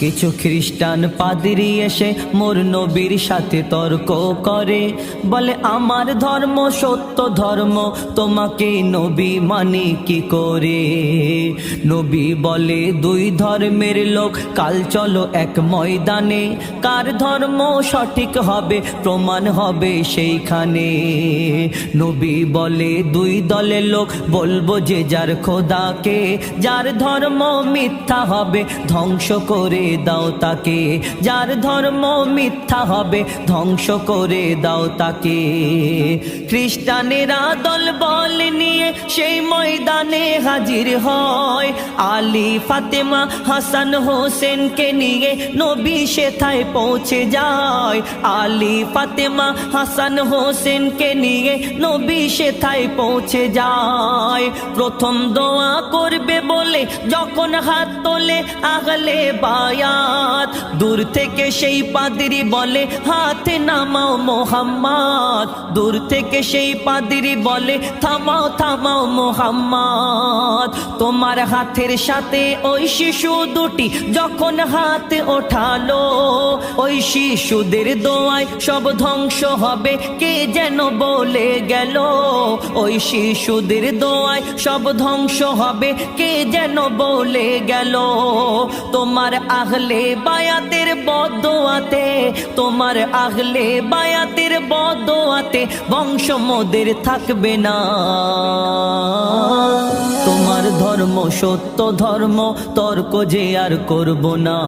কিছু খ্রিস্টান পাদ্রী এসে মোর নবীর সাথে তর্ক করে, বলে আমার ধর্ম সত্য ধর্ম, তোমাকে নবী মানে কি করে। নবী বলে দুই ধর্মের লোক কাল চলো এক ময়দানে, কার ধর্ম সঠিক হবে প্রমাণ হবে সেইখানে। নবী বলে দুই দলের লোক বলবো যে যার খোদাকে, যার ধর্ম মিথ্যা হবে ধ্বংস করে দাও তাকে, যার ধর্ম মিথ্যা হবে ধ্বংস করে দাও তাকে। খ্রিস্টানেরা দল বল নিয়ে সেই ময়দানে হাজির হয়, আলী ফাতেমা হাসান হোসেনকে নিয়ে নবী সেথায় পৌঁছে যায়। আলী ফাতেমা হাসান হোসেনকে নিয়ে নবী সেথায় পৌঁছে যায়। প্রথম দোয়া করবে বলে যখন হাত তোলে আহলে বায়াত, দূর থেকে সেই পাদ্রী বলে হাতে নামাও মোহাম্মদ, দূর থেকে সেই পাদ্রী বলে থামাও থামাও মোহাম্মদ। তোমার হাতের সাথে ওই শিশু দুটি যখন হাত ওঠালো, ওই শিশুদের দোয়ায় সব ধ্বংস হবে কে যেন বলে গেল, ওই শিশুদের দোয়ায় সব ধ্বংস হবে কে যেন বলে গেল। তোমার আহলে বায়াতের বদদোয়াতে, তোমার আহলে বায়াতের বদদোয়াতে বংশ মোদের থাকবে না। তোমার ধর্ম সত্য ধর্ম, তর্ক যে আর করব না।